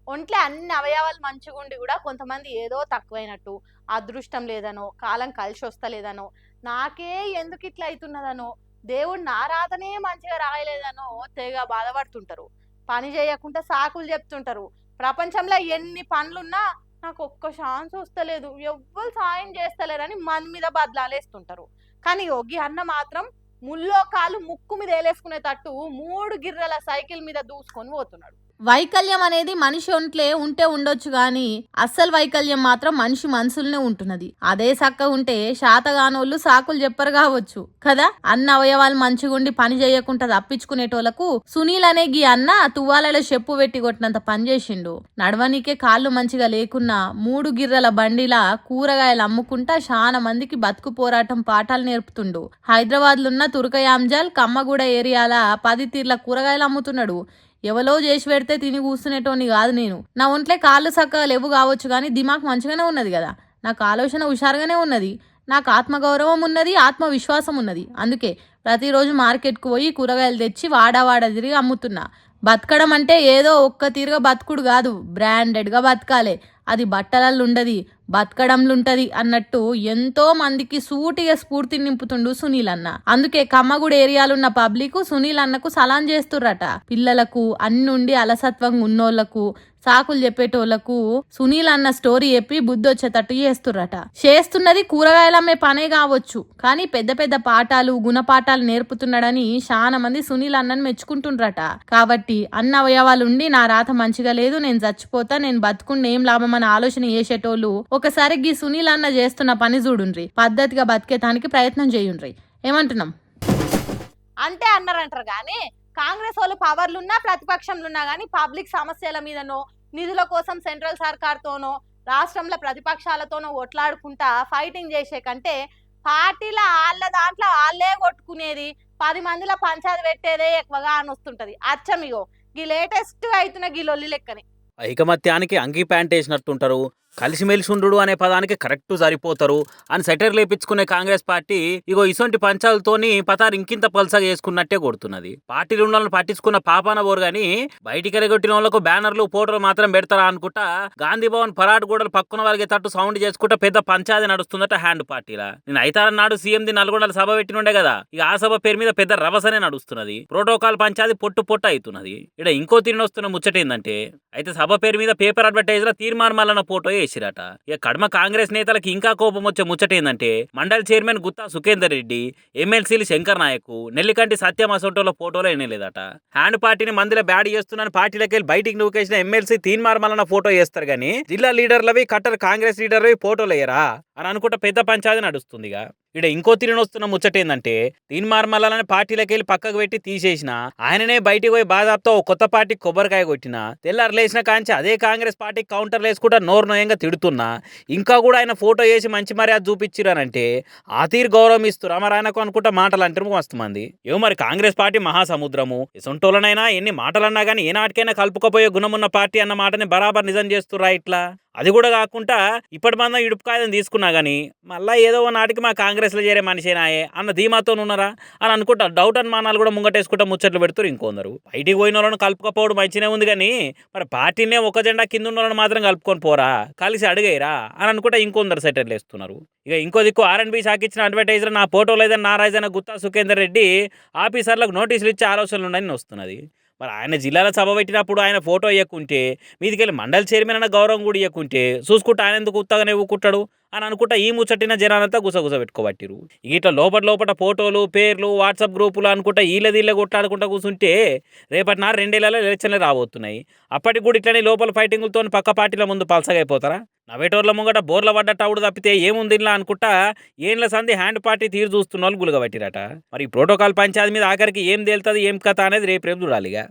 ఒంట్లో అన్ని అవయవాలు మంచిగుండి కూడా కొంతమంది ఏదో తక్కువైనట్టు, అదృష్టం లేదనో, కాలం కలిసి వస్తలేదనో, నాకే ఎందుకు ఇట్లా అవుతున్నదనో, దేవుడు నా రాతనే మంచిగా రాయలేదనో తెగ బాధపడుతుంటారు. పని చేయకుండా సాకులు చెప్తుంటారు. ప్రపంచంలో ఎన్ని పనులున్నా నాకు ఒక్క ఛాన్స్ వస్తలేదు, ఎవ్వరు సాయం చేస్తలేరని మన మీద బదలాలేస్తుంటారు. కానీ యోగి అన్న మాత్రం ముల్లో కాలు ముక్కు మీద వేలేసుకునేటట్టు 3 గిర్రల సైకిల్ మీద దూసుకొని పోతున్నాడు. వైకల్యం అనేది మనిషి ఒంట్లే ఉంటే ఉండొచ్చు గాని అస్సలు వైకల్యం మాత్రం మనిషి మనసులనే ఉంటున్నది. అదే సక్క ఉంటే శాతగానోళ్ళు సాకులు చెప్పరు కావచ్చు కదా. అన్న అవయవాలు మంచిగుండి పని చేయకుండా తప్పించుకునేటోళ్లకు సునీల్ అనే గీ అన్న తువ్వాలలో చెప్పు పెట్టి కొట్టినంత పని చేసిండు. నడవనీకే కాళ్ళు మంచిగా లేకున్నా 3 గిర్రల బండిలా కూరగాయలు అమ్ముకుంటా చాలా మందికి బతుకు పోరాటం పాఠాలు నేర్పుతుండు. హైదరాబాద్ లున్న తుర్కయాంజల్ కమ్మగూడ ఏరియాల 10 తీర్ల కూరగాయలు అమ్ముతున్నాడు. ఎవలో చేసి పెడితే తిని కూర్చునేటోని కాదు నేను. నా ఒంట్లో కాళ్ళు చక్కగా లేవు కావచ్చు కానీ దిమాగ్ మంచిగానే ఉన్నది కదా. నాకు ఆలోచన హుషారుగానే ఉన్నది. నాకు ఆత్మగౌరవం ఉన్నది, ఆత్మవిశ్వాసం ఉన్నది. అందుకే ప్రతిరోజు మార్కెట్కు పోయి కూరగాయలు తెచ్చి వాడా తిరిగి అమ్ముతున్నా. బతకడం అంటే ఏదో ఒక్క తీరుగా బతుకుడు కాదు, బ్రాండెడ్గా బతకాలి. అది బట్టలలో ఉండది, బతకడంలో ఉంటది అన్నట్టు ఎంతో మందికి సూటిగా స్ఫూర్తిని నింపుతుండు సునీల్ అన్న. అందుకే కమ్మగూడ ఏరియాలున్న పబ్లిక్ సునీల్ అన్నకు సలాం చేస్తుర్రట. పిల్లలకు అన్నుండి అలసత్వం ఉన్నోళ్లకు సాకులు చెప్పేటోళ్లకు సునీల్ అన్న స్టోరీ చెప్పి బుద్ధి వచ్చేటట్టు చేస్తున్నది కూరగాయలమ్మే పనే కావచ్చు కానీ పెద్ద పెద్ద పాఠాలు గుణపాఠాలు నేర్పుతున్నాడని చాలా మంది సునీల్ అన్నని మెచ్చుకుంటుండ్రట. కాబట్టి అన్న అవయవాలుండి నా రాత మంచిగా లేదు, నేను చచ్చిపోతా, నేను బతుకుండి ఏం లాభం అని ఆలోచన చేసేటోళ్ళు ఒకసారి గీ సునీల్ అన్న చేస్తున్న పని చూడుండ్రి, పద్ధతిగా బతికేటానికి ప్రయత్నం చేయుండ్రి. ఏమంటున్నాం అంటే అన్నారంటారు కానీ కాంగ్రెస్ వాళ్ళు పవర్లున్నా ప్రతిపక్షంలో ఉన్నా కానీ పబ్లిక్ సమస్యల మీదనో నిధుల కోసం సెంట్రల్ సర్కార్తోనో రాష్ట్రంలో ప్రతిపక్షాలతోనో ఒట్లాడుకుంటా ఫైటింగ్ చేసే కంటే పార్టీల వాళ్ళ దాంట్లో వాళ్ళే కొట్టుకునేది 10 మందిలో పంచాయతీ పెట్టేదే ఎక్కువగా అని వస్తుంటది. అచ్చమిగో గీ లేటెస్ట్ గా అవుతున్న గీ లొల్లి లెక్కని ఐకమత్యానికి అంగీ ప్యాంట్ వేసినట్టుంటారు, కలిసిమెలిసి ఉండు అనే పదానికి కరెక్ట్ సరిపోతారు అని సెటర్ లేపించుకునే కాంగ్రెస్ పార్టీ ఇగో ఇసొంటి పంచాలతోని పతారు ఇంకింత పల్సగా వేసుకున్నట్టే కొడుతున్నది. పార్టీలు ఉన్న పట్టించుకున్న పాపాన బోరు గాని బయటికి ఎరగొట్టిన వాళ్ళకు బ్యానర్లు ఫోటోలు మాత్రం పెడతారా అనుకుంటా గాంధీ భవన్ పరాడ్ గోడలు పక్కన వాళ్ళకి తట్టు సౌండ్ చేసుకుంటా పెద్ద పంచాయతీ నడుస్తుందట హ్యాండ్ పార్టీలా. నేను ఐతారన్ నాడు సీఎంది నల్గొండల సభ పెట్టినుండే కదా, ఇక ఆ సభ పేరు మీద పెద్ద రవసనే నడుస్తున్నది. ప్రోటోకాల్ పంచాయతీ పొట్టు అవుతున్నది. ఇక్కడ ఇంకో తిరిగి ముచ్చటేందంటే అయితే సభ పేరు మీద పేపర్ అడ్వర్టైజ్ లో తీర్మానం ఫోటో వేసిరట. ఇక కడమ కాంగ్రెస్ నేతలకు ఇంకా కోపం వచ్చే ముచ్చటేందంటే మండలి చైర్మన్ గుత్తా సుఖేందర్ రెడ్డి, ఎమ్మెల్సీలు శంకర్ నాయక్, నెల్లికంటి సత్యం అసోటోల ఫోటోలో ఎనలేదట. హ్యాండ్ పార్టీని మందిలో బ్యాడ్ చేస్తున్నాను పార్టీలకి వెళ్ళి బయటికి నూకేసిన ఎమ్మెల్సీ తీన్మార్మలన్న ఫోటో వేస్తారు గానీ జిల్లా లీడర్లవి కట్టర్ కాంగ్రెస్ లీడర్లవి ఫోటోలు వేయరా అని అనుకుంటా పెద్ద పంచాయతీ నడుస్తుందిగా. ఇక్కడ ఇంకో తిరిగి ముచ్చటేందంటే తీన్మార్మలని పార్టీలకి వెళ్ళి పక్కకు పెట్టి తీసేసిన ఆయననే బయటికి పోయి బాధాప్తో కొత్త పార్టీకి కొబ్బరికాయ కొట్టిన తెల్లారు లేచిన కాంచి అదే కాంగ్రెస్ పార్టీకి కౌంటర్లు వేసుకుంటా నోరు నోయంగా తిడుతున్నా ఇంకా కూడా ఆయన ఫోటో వేసి మంచి మర్యాద చూపించిరానంటే ఆ తీరు గౌరవం ఇస్తారు మరి ఆయనకు అనుకుంటా మాటలు అంటారు మస్తు మంది. ఏమో మరి కాంగ్రెస్ పార్టీ మహాసముద్రము, సొంటోళ్ళనైనా ఎన్ని మాటలన్నా కానీ ఏనాటికైనా కలుపుకపోయే గుణమున్న పార్టీ అన్న మాటని బరాబర్ నిజం చేస్తురా ఇట్లా. అది కూడా కాకుండా ఇప్పటి మందం ఇడుపు కాయదని తీసుకున్నా కానీ మళ్ళీ ఏదో నాటికి మా కాంగ్రెస్లో చేరే మనిషేనాయే అన్న ధీమాతో ఉన్నారా అని అనుకుంటా డౌట్ అనుమానాలు కూడా ముంగటేసుకుంటా ముచ్చట్లు పెడుతున్నారు ఇంకొందరు. బయటికి పోయిన వాళ్ళని కలుపుకపోవడం మంచినే ఉంది కానీ మరి పార్టీనే ఒక జెండా కింద ఉన్న వాళ్ళని మాత్రం కలుపుకొని పోరా, కలిసి అడిగేరా అని అనుకుంటా ఇంకొందరు సెటర్లు వేస్తున్నారు. ఇక ఇంకో దిక్కు ఆర్ఎండ్బి శాఖ ఇచ్చిన అడ్వర్టైజర్ నా ఫోటో లేదని నారాయణ గుత్తా సుఖేందర్ రెడ్డి ఆఫీసర్లకు నోటీసులు ఇచ్చే ఆలోచనలు ఉన్నాయని వస్తున్నది. మరి ఆయన జిల్లాలో సభ పెట్టినప్పుడు ఆయన ఫోటో ఇవ్వకుంటే మీదికెళ్ళి మండలి చైర్మన్ అన్న గౌరవం కూడా ఇవ్వకుంటే చూసుకుంటే ఆయన ఎందుకు ఉత్తగానే ఇవ్వకుంటాడు అని అనుకుంటా ఈ ముచ్చటిన జనాలంతా గుసగుస పెట్టుకోబట్టిరు. ఇట్లా లోపల ఫోటోలు పేర్లు వాట్సాప్ గ్రూపులు అనుకుంటా వీళ్ళ కొట్లాడుకుంటా కూర్చుంటే రేపటి నాడు 2 ఏళ్లలో ఎలక్షన్లు రాబోతున్నాయి. అప్పటికి కూడా ఇట్లనే లోపల ఫైటింగులతో పక్క పార్టీల ముందు పలసగైపోతారా? నవేటోర్ల ముంగట బోర్ల పడ్డట్టు అవుడు తప్పితే ఏముంది ఇలా అనుకుంటా ఏండ్ల సంది హ్యాండ్ పార్టీ తీరు చూస్తున్న వాళ్ళు గులగబట్టిరట. మరి ప్రోటోకాల్ పంచాయతీ మీద ఆఖరికి ఏం తేలుతుంది ఏం కథ అనేది రేపు చూడాలిగా.